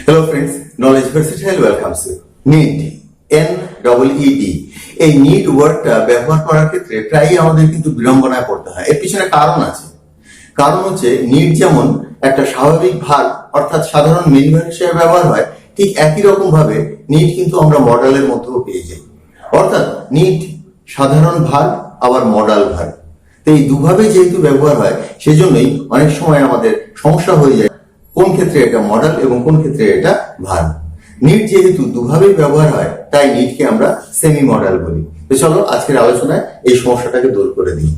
Hello friends, Knowledge Versatile welcomes you. Need, N-E-E-D এই need ওয়ার্ডটা ব্যবহার করার ক্ষেত্রে প্রায়ই আমাদের কিন্তু বিড়ম্বনায় পড়তে হয়। এর পিছনে কারণ আছে। কারণ হচ্ছে নিড যেমন একটা স্বাভাবিক ভার্ব অর্থাৎ সাধারণ মেইন ভার্ব হিসেবে ব্যবহার হয়, ঠিক একই রকম ভাবে নিড কিন্তু আমরা মডালের মধ্যেও পেয়ে যাই। অর্থাৎ নিড সাধারণ ভার্ব আবার মডাল ভার্ব, তো এই দুভাবে যেহেতু ব্যবহার হয় সেজন্যই অনেক সময় আমাদের সমস্যা হয়ে যায় কোন ক্ষেত্রে এটা মডাল এবং কোন ক্ষেত্রে এটা ভার্ব। নিড যেহেতু দুভাবেই ব্যবহার হয় তাই নিডকে আমরা সেমি মডাল বলি। তো চলো আজকের আলোচনায় এই সমস্যাটাকে দূর করে দিই।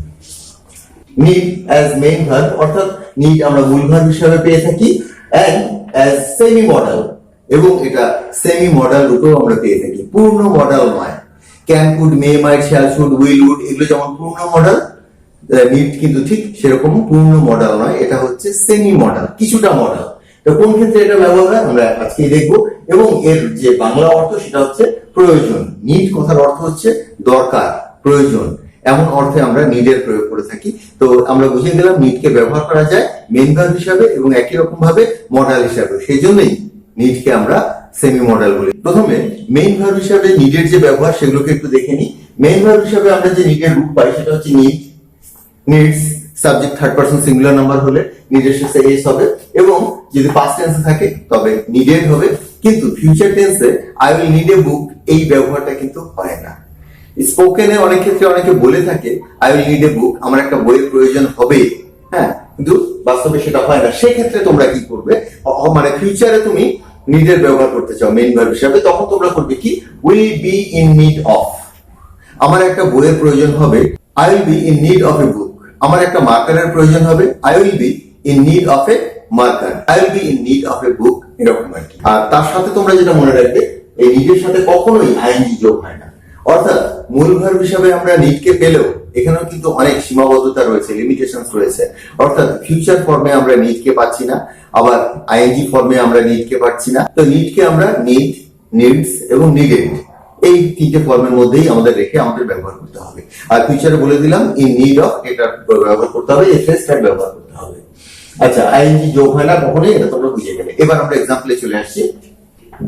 নিড অ্যাজ মেইন ভার্ব অর্থাৎ নিড আমরা মূল ভার্ব হিসেবে পেয়ে থাকি, এন্ড অ্যাজ সেমি মডাল এবং এটা সেমি মডাল রূপেও আমরা পেয়ে থাকি, পূর্ণ মডাল নয়। Can, could, may, might, shall, should, will, would এগুলো যেমন পূর্ণ মডাল, নিড কিন্তু ঠিক সেরকম পূর্ণ মডাল নয়, এটা হচ্ছে সেমি মডাল, কিছুটা মডাল। তো কোন ক্ষেত্রে এটা ব্যবহার হয় আমরা আজকে দেখবো, এবং এর যে বাংলা অর্থ সেটা হচ্ছে প্রয়োজন। নিড কথার অর্থ হচ্ছে দরকার, প্রয়োজন, এমন অর্থে আমরা নিডের প্রয়োগ করে থাকি। তো আমরা বুঝিয়ে দিলাম নিডকে ব্যবহার করা যায় মেইন ভার্ব হিসাবে এবং একই রকম ভাবে মডাল হিসাবে, সেই জন্যই নিডকে আমরা সেমি মডাল বলি। প্রথমে মেইন ভার্ব হিসাবে নিডের যে ব্যবহার সেগুলোকে একটু দেখে নিই। মেইন ভার্ব হিসাবে আমরা যে নিডের রূপ পাই সেটা হচ্ছে need, needs, subject third person singular number হলে নিডের শেষে এস হবে, এবং যদি পাস্ট টেন্সে থাকে তবে নিডেড হবে। কিন্তু ফিউচার টেন্সে I will need a book এই ব্যবহারটা কিন্তু হয় না। স্পোকেনে অনেক ক্ষেত্রে অনেকে বলে থাকে I will need a book, আমার একটা বইয়ের প্রয়োজন হবে, হ্যাঁ, কিন্তু বাস্তবে সেটা হয় না। সেক্ষেত্রে তোমরা কি করবে, মানে ফিউচারে তুমি নিডের ব্যবহার করতে চাও মেইন ভার্ব হিসাবে, তখন তোমরা করবে কি, will be in need of, আমার একটা বইয়ের প্রয়োজন হবে, I will be in need of a book. আমার একটা মার্কারের প্রয়োজন হবে, I will be in need of a marker, I will be in need of a book, এরকম আর কি। আর তার সাথে তোমরা যেটা মনে রাখবে, এই নিডের সাথে কখনোই আইএনজি যোগ হয় না। অর্থাৎ মূল ভার্ব হিসাবে আমরা নিডকে পেলেও এখানেও কিন্তু অনেক সীমাবদ্ধতা রয়েছে, লিমিটেশন রয়েছে। অর্থাৎ ফিউচার ফর্মে আমরা নিডকে পাচ্ছি না, আবার আইএনজি ফর্মে আমরা নিডকে পাচ্ছি না। তো নিডকে আমরা নিড, নিডস এবং নিডেড এই তিনটে ফর্মের মধ্যেই আমাদের রেখে আমাদের ব্যবহার করতে হবে। আর ফিউচারে বলে দিলাম ইন নিড অফ, এটা ব্যবহার করতে হবে, এই ফ্রেজটা ব্যবহার করতে হবে। আচ্ছা, আইএনজি যোগ হয় না কখনোই, এটা তোমরা বুঝে গেলে। এবার আমরা এক্সাম্পলে চলে আসছি।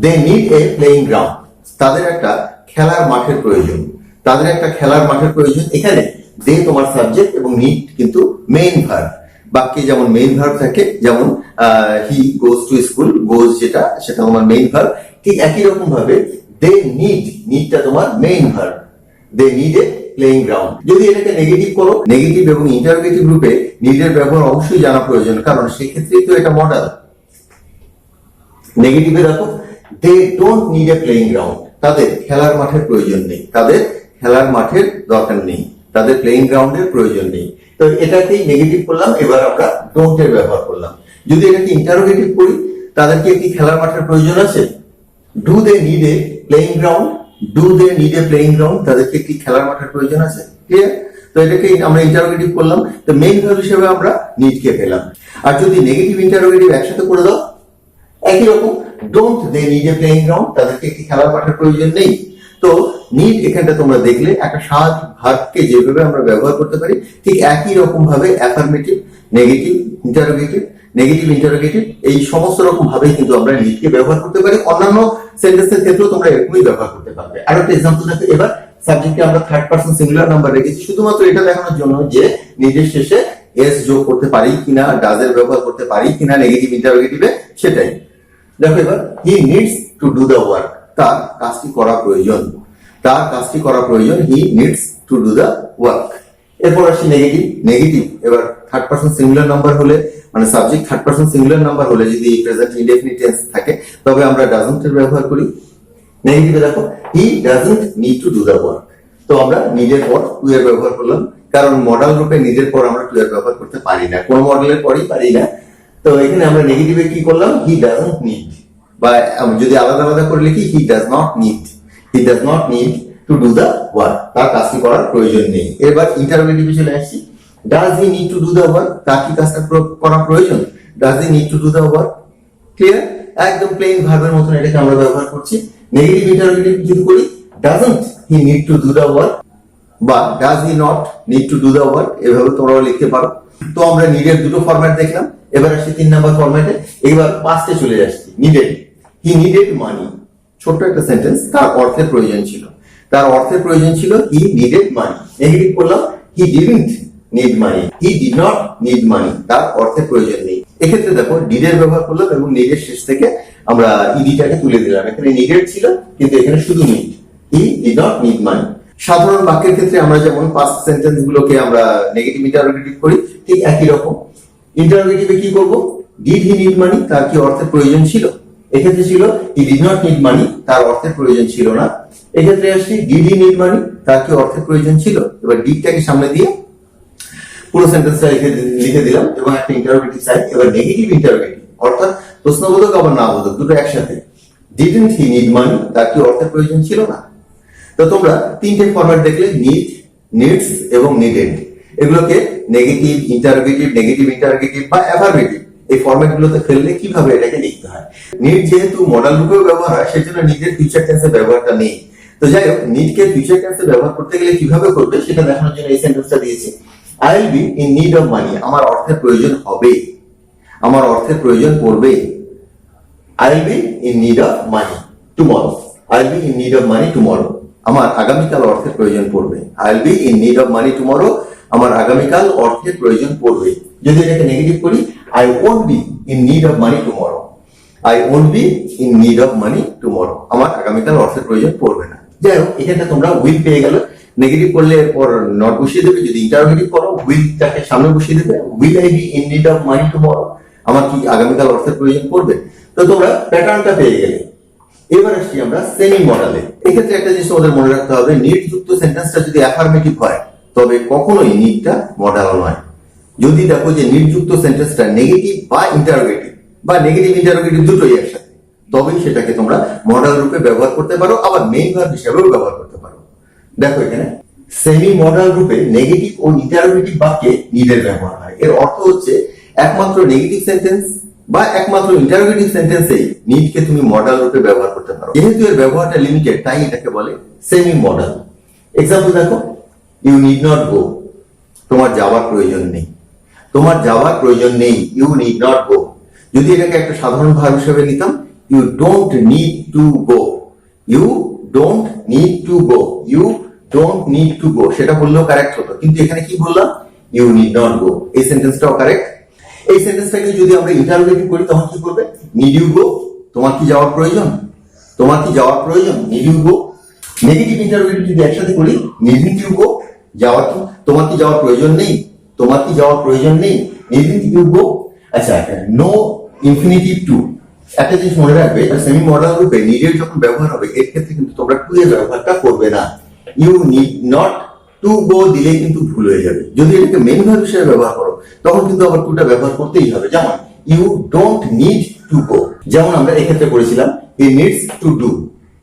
They need a playing ground, তাদের একটা খেলার মাঠের প্রয়োজন, তাদের একটা খেলার মাঠের প্রয়োজন। এখানে দে তোমার সাবজেক্ট এবং নিড কিন্তু মেইন ভার্ব। বাক্যে যেমন মেইন ভার্ব থাকে, যেমন হি গোজ টু স্কুল, গোজ যেটা সেটা তোমার মেইন ভার্ব, ঠিক একই রকম ভাবে দে নিড, নিডটা তোমার main verb. They need a playing ground. যদি এটাকে নেগেটিভ করো, নেগেটিভ এবং ইন্টারোগেটিভ রূপে নিডের ব্যবহার অবশ্যই জানা প্রয়োজন, কারণ সেক্ষেত্রেই তো এটা মডাল। নেগেটিভে দেখো, they don't need a playing ground, তাদের খেলার মাঠের প্রয়োজন নেই, তাদের খেলার মাঠের দরকার নেই, তাদের প্লেইং গ্রাউন্ডের প্রয়োজন নেই। তো এটাকেই নেগেটিভ করলাম, এবার আমরা ডোন্ট এর ব্যবহার করলাম। যদি এটাকে ইন্টারোগেটিভ করি, তাদেরকে কি খেলার মাঠের প্রয়োজন আছে? Do they need a playing ground, do they need a playing ground, তাদেরকে কি খেলার মাঠের প্রয়োজন আছে? ক্লিয়ার? তো এটাকে আমরা ইন্টারোগেটিভ করলাম, তো মেইন ভার্ব হিসেবে আমরা নিডকে পেলাম। আর যদি নেগেটিভ ইন্টারোগেটিভ একসাথে করে দাও, একই রকম, don't they need a playing ground, তাদেরকে কি খেলার মাঠের প্রয়োজন নেই। তো নিড এখানটা তোমরা দেখলে একটা স্বাভাবিক ভার্বকে যেভাবে আমরা ব্যবহার করতে পারি, ঠিক একই রকম ভাবে affirmative, negative, interrogative, negative, interrogative এই সমস্ত রকম ভাবেই কিন্তু আমরা নিডকে ব্যবহার করতে পারি। অন্যান্য সেন্টেন্সের ক্ষেত্রেও তোমরা এরকমই ব্যবহার করতে পারবে। আর একটা এক্সাম্পল দেখো, এবার সাবজেক্টে আমরা থার্ড পারসন সিঙ্গুলার নাম্বার রেখেছি শুধুমাত্র এটা দেখানোর জন্য যে নিডের শেষে এস যোগ করতে পারি কিনা, ডাজের ব্যবহার করতে পারি কিনা নেগেটিভ ইন্টারোগেটিভে, সেটাই। দেখো এবার, হি needs to do the work, তার কাজটি করা প্রয়োজন, তার কাজটি করা প্রয়োজন, হি needs to do the work. এরপর আসি নেগেটিভ। নেগেটিভ এবার থার্ড পারসন সিঙ্গুলার নাম্বার হলে, মানে subject third person singular number হলে যদি প্রেজেন্ট ইনডেফিনিট টেন্স থাকে তবে আমরা ডাজন্ট এর ব্যবহার করি। নেগেটিভে দেখো, he doesn't need to do the work, তো আমরা নিডের পর টু এর ব্যবহার করলাম, কারণ মডাল রূপে নিডের পর আমরা টু এর ব্যবহার করতে পারি না, কোন মডেলের পরই পারি না। তো এখানে আমরা নেগেটিভে কি করলাম, হি ডাজন্ট নিড, বা যদি আলাদা আলাদা করে লিখি, he does not need, he does not need to do the work, তার কাজটি করার প্রয়োজন নেই। এবার ইন্টারোগেটিভে চলে আসছি। Does he need to do the work, তার কি কাজটা করা প্রয়োজন? Does he need to do the work. Clear? একদম প্লেন ভার্বের মতন এটাকে আমরা ব্যবহার করছি। নেগেটিভ ইন্টারোগেটিভ যদি করি, doesn't he need to do the work বা does he not need to do the work, এভাবে তোমরা লিখতে পারো। তো আমরা নিডের দুটো ফরম্যাট দেখলাম, এবার আসছি 3 নাম্বার ফরম্যাটে। এবার পাস্টে চলে আসছি। নিডেড, হি নিডেড মানি, ছোট্ট একটা সেন্টেন্স, তার অর্থের প্রয়োজন ছিল, তার অর্থের প্রয়োজন ছিল হি নিডেড মানি। নেগেটিভ করলাম হি didn't need money, he did not need money, তার অর্থের প্রয়োজন নেই। এক্ষেত্রে দেখো ডিডের ব্যবহার করলাম এবং নিডের শেষ থেকে আমরা ইডিটাকে তুলে দিলাম, এখানে নিডেড ছিল কিন্তু এখানে শুধু need, he did not need money. সাধারণ বাক্যের ক্ষেত্রে আমরা যেমন পাস্ট সেন্টেন্স গুলোকে আমরা নেগেটিভ ইন্টারোগেটিভ করি, ঠিক একই রকম ইন্টারোগেটিভে কি করব, ডিড হি নিড মানি, তার কি অর্থের প্রয়োজন ছিল, এক্ষেত্রে ছিল he did not need money, তার অর্থের প্রয়োজন ছিল না। এক্ষেত্রে আসছি ডিড হি নিড মানি, তার কি অর্থের প্রয়োজন ছিল। এবার ডিডটাকে সামনে দিয়ে পুরো সেন্টেন্সটা লিখে দিলাম এবং একটা ইন্টারোগেটিভ সাইন। এবার নেগেটিভ ইন্টারোগেটিভ অর্থাৎ প্রশ্নবোধক আবার না বোধক দুটো একসাথে, ডিডন্ট হি নিড মানি, তার কি অর্থের প্রয়োজন ছিল না। তো তোমরা তিনটে ফরম্যাট দেখলে, নিড, নিডস এবং নিডেড, এগুলোকে নেগেটিভ ইন্টারোগেটিভ বা অ্যাফার্মেটিভ এই ফরম্যাট গুলোতে ফেললে কিভাবে এটাকে লিখতে হয়। নিড যেহেতু মডাল রূপেও ব্যবহার হয়, সেজন্য নিডের ফিউচার টেন্সে ব্যবহারটা নেই। তো যাই হোক, নিডকে ফিউচার টেন্সে ব্যবহার করতে গেলে কিভাবে করবে সেটা দেখানোর জন্য এই সেন্টেন্সটা দিয়েছি। I will be in need of money, আমার অর্থের প্রয়োজন হবে, আমার অর্থের প্রয়োজন পড়বে। I will be in need of money tomorrow, I will be in need of money tomorrow, আমার আগামীকাল অর্থের প্রয়োজন পড়বে। I will be in need of money tomorrow, আমার আগামীকাল অর্থের প্রয়োজন পড়বে। যদি এটাকে নেগেটিভ করি, I won't be in need of money tomorrow, I won't be in need of money tomorrow, আমার আগামীকাল অর্থের প্রয়োজন পড়বে না। যাই হোক, এখানে তোমরা উইল পেয়ে গেল, নেগেটিভ করলে এরপর নট বসিয়ে দেবে, যদি ইন্টারোগেটিভ করো উইলটাকে সামনে বসিয়ে দেবে, will I B in need of money tomorrow, আমার কি আগামীকাল অর্থের প্রয়োজন পড়বে। তো তোমরা প্যাটার্নটা পেয়ে গেলে। এবার আসছি আমরা সেমি মডালে। এক্ষেত্রে একটা জিনিস তোমাদের মনে রাখতে হবে, নিড যুক্ত সেন্টেন্সটা যদি অ্যাফার্মেটিভ হয় তবে কখনোই নিডটা মডাল নয়। যদি দেখো যে নিড যুক্ত সেন্টেন্সটা নেগেটিভ বা নেগেটিভ ইন্টারোগেটিভ দুটোই একসাথে, তবেই সেটাকে তোমরা মডাল রূপে ব্যবহার করতে পারো, আবার মেইন ভার্ব হিসেবেও ব্যবহার করতে পারো। দেখো এখানে সেমি মডাল রূপে নেগেটিভ ও ইন্টারোগেটিভ বাক্যে নিডের ব্যবহার হয়। এর অর্থ হচ্ছে একমাত্র নেগেটিভ সেন্টেন্স বা একমাত্র ইন্টারোগেটিভ সেন্টেন্সেই নিডকে তুমি মডাল রূপে ব্যবহার করতে পারো। যেহেতু এর ব্যবহারটা লিমিটেড, তাই এটাকে বলে সেমি মডাল। এক্সাম্পল দেখো, ইউ নিড নট গো, তোমার যাওয়ার প্রয়োজন নেই, তোমার যাওয়ার প্রয়োজন নেই, ইউ নিড নট গো। যদি এটাকে একটা সাধারণ ভার্ব হিসেবে নিতাম, you don't need to go, you don't need to go, you don't need to go, সেটা বললেও কারেক্ট হতো। কিন্তু এখানে কি বললাম, ইউ নিড নট গো, এই সেন্টেন্সটাও কারেক্ট। এই সেন্টেন্সটাকে যদি আমরা ইন্টারোগেটিভ করি তখন কি করবে, নিড ইউ গো, তোমার কি যাওয়ার প্রয়োজন, তোমার কি যাওয়ার প্রয়োজন, need you go. Negative interrogative যদি একসাথে করি, নিডন্ট ইউ গো, যাওয়ার কি, তোমার কি যাওয়ার প্রয়োজন নেই, তোমার কি যাওয়ার প্রয়োজন নেই, নিডন্ট ইউ গো। আচ্ছা, নো ইনফিনিটিভ টু, একটা জিনিস মনে রাখবে, সেমি মডাল রূপে নিডের যখন ব্যবহার হবে এর ক্ষেত্রে কিন্তু তোমরা টু এর ব্যবহারটা করবে না। You need not to go দিলে কিন্তু ভুল হয়ে যাবে। যদি এটাকে মেইন ভার্ব হিসেবে ব্যবহার করো তখন কিন্তু আবার টুটা ব্যবহার করতেই হবে। যেমন you don't need to go, যেমন আমরা এক্ষেত্রে করেছিলাম হি নিডস টু ডু,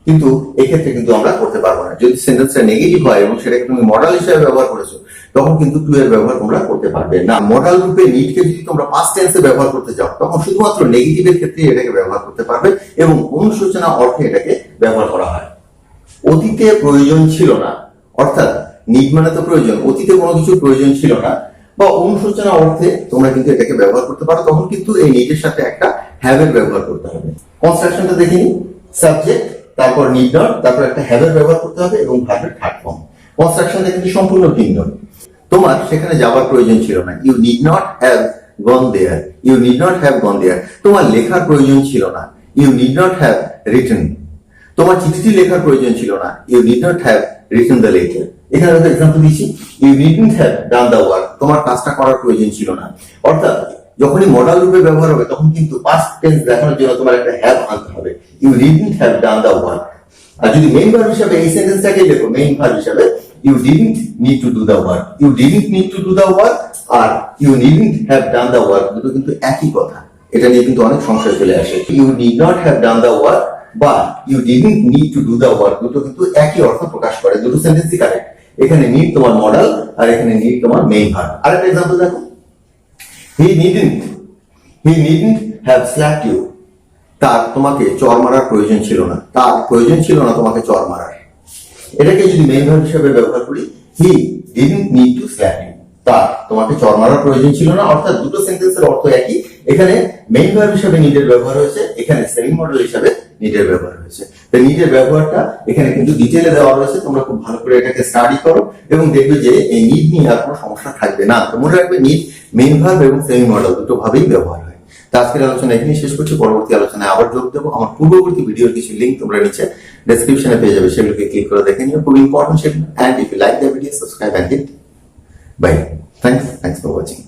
কিন্তু এক্ষেত্রে কিন্তু আমরা করতে পারবো না। যদি সেন্টেন্সটা নেগেটিভ হয় এবং সেটাকে তুমি মডাল হিসেবে ব্যবহার করেছো তখন কিন্তু টু এর ব্যবহার তোমরা করতে পারবে না। মডাল রূপে নিডকে যদি তোমরা পাস্ট টেন্সে ব্যবহার করতে চাও তখন শুধুমাত্র নেগেটিভের ক্ষেত্রে এটাকে ব্যবহার করতে পারবে এবং অনুশোচনা অর্থে এটাকে ব্যবহার করা হয়। অতীতে প্রয়োজন ছিল না, অর্থাৎ নিড মানে তো প্রয়োজন, অতীতে কোনো কিছু প্রয়োজন ছিল না বা অনুশোচনা অর্থে তোমরা কিন্তু এটাকে ব্যবহার করতে পারো, তখন কিন্তু এই নিডের সাথে একটা হ্যাভ এর ব্যবহার করতে হবে। কনস্ট্রাকশনটা দেখে নিই, সাবজেক্ট, তারপর নিড নট, তারপর একটা হ্যাভ এর ব্যবহার করতে হবে এবং ভার্বের থার্ড ফর্ম। কনস্ট্রাকশনটা কিন্তু সম্পূর্ণ ভিন্ন। তোমার সেখানে যাওয়ার প্রয়োজন ছিল না, you need not have gone there, you need not have gone there. তোমার লেখার প্রয়োজন ছিল না, you need not have written. তোমার চিঠিটি লেখার প্রয়োজন ছিল না, you need not have written the letter. এখানে একটা এক্সাম্পল দিচ্ছি, you needn't have done the work, তোমার কাজটা করার প্রয়োজন ছিল না। অর্থাৎ যখনই মডাল রূপে ব্যবহার হবে তখন কিন্তু পাস্ট টেন্স দেখানোর জন্য তোমার একটা হ্যাভ আনতে হবে, you didn't have done the work. আর যদি মেইন ভার্ব হিসেবে এই সেন্টেন্সটাকে লেখো, মেইন ভার্ব হিসেবে you didn't need to do the work, you didn't need to do the work আর you needn't have done the work দুটো কিন্তু একই কথা। এটা নিয়ে কিন্তু অনেক সংশয় চলে আসে। You need not have done the work or you didn't need to do the work দুটো কিন্তু একই অর্থ প্রকাশ করে, দুটো সেন্টেন্সই কারেক্ট। এখানে নিড তোমার মডাল আর এখানে নিড তোমার মেইন ভার্ব। আরেকটা এক্সাম্পল দেখো, he needn't have slapped you, তার তোমাকে চর মারার প্রয়োজন ছিল না, তার প্রয়োজন ছিল না তোমাকে চর মারার। এটাকে যদি মেইন ভার্ব হিসেবে ব্যবহার করি, he didn't need to slap you, তার, তোমাকে চর মারার প্রয়োজন ছিল না, অর্থাৎ দুটো সেন্টেন্সের অর্থ একই। এখানে মেইন ভার্ব হিসেবে নিডের ব্যবহার হয়েছে, এখানে সেমি মডেল হিসেবে নিডের ব্যবহার হয়েছে। তো নিডের ব্যবহারটা এখানে কিন্তু ডিটেইলে দেওয়া রয়েছে, তোমরা খুব ভালো করে এটাকে স্টাডি করো এবং দেখবে যে এই নিড নিয়ে আর কোনো সমস্যা থাকবে না। তো মনে রাখবে নিড মেইন ভার্ব এবং সেমি মডেল দুটো ভাবেই ব্যবহার হয়। তো আজকের আলোচনা এখানে শেষ করছি, পরবর্তী আলোচনায় আবার যোগ দেবো। আমার পূর্ববর্তী ভিডিওর কিছু লিঙ্ক তোমরা নিচে ডেসক্রিপশনে পেয়ে যাবে, সেগুলোকে ক্লিক করে দেখে নিও, খুব ইম্পর্টেন্ট সেগুলো। And if you like the video, subscribe and hit bye. Thanks for watching.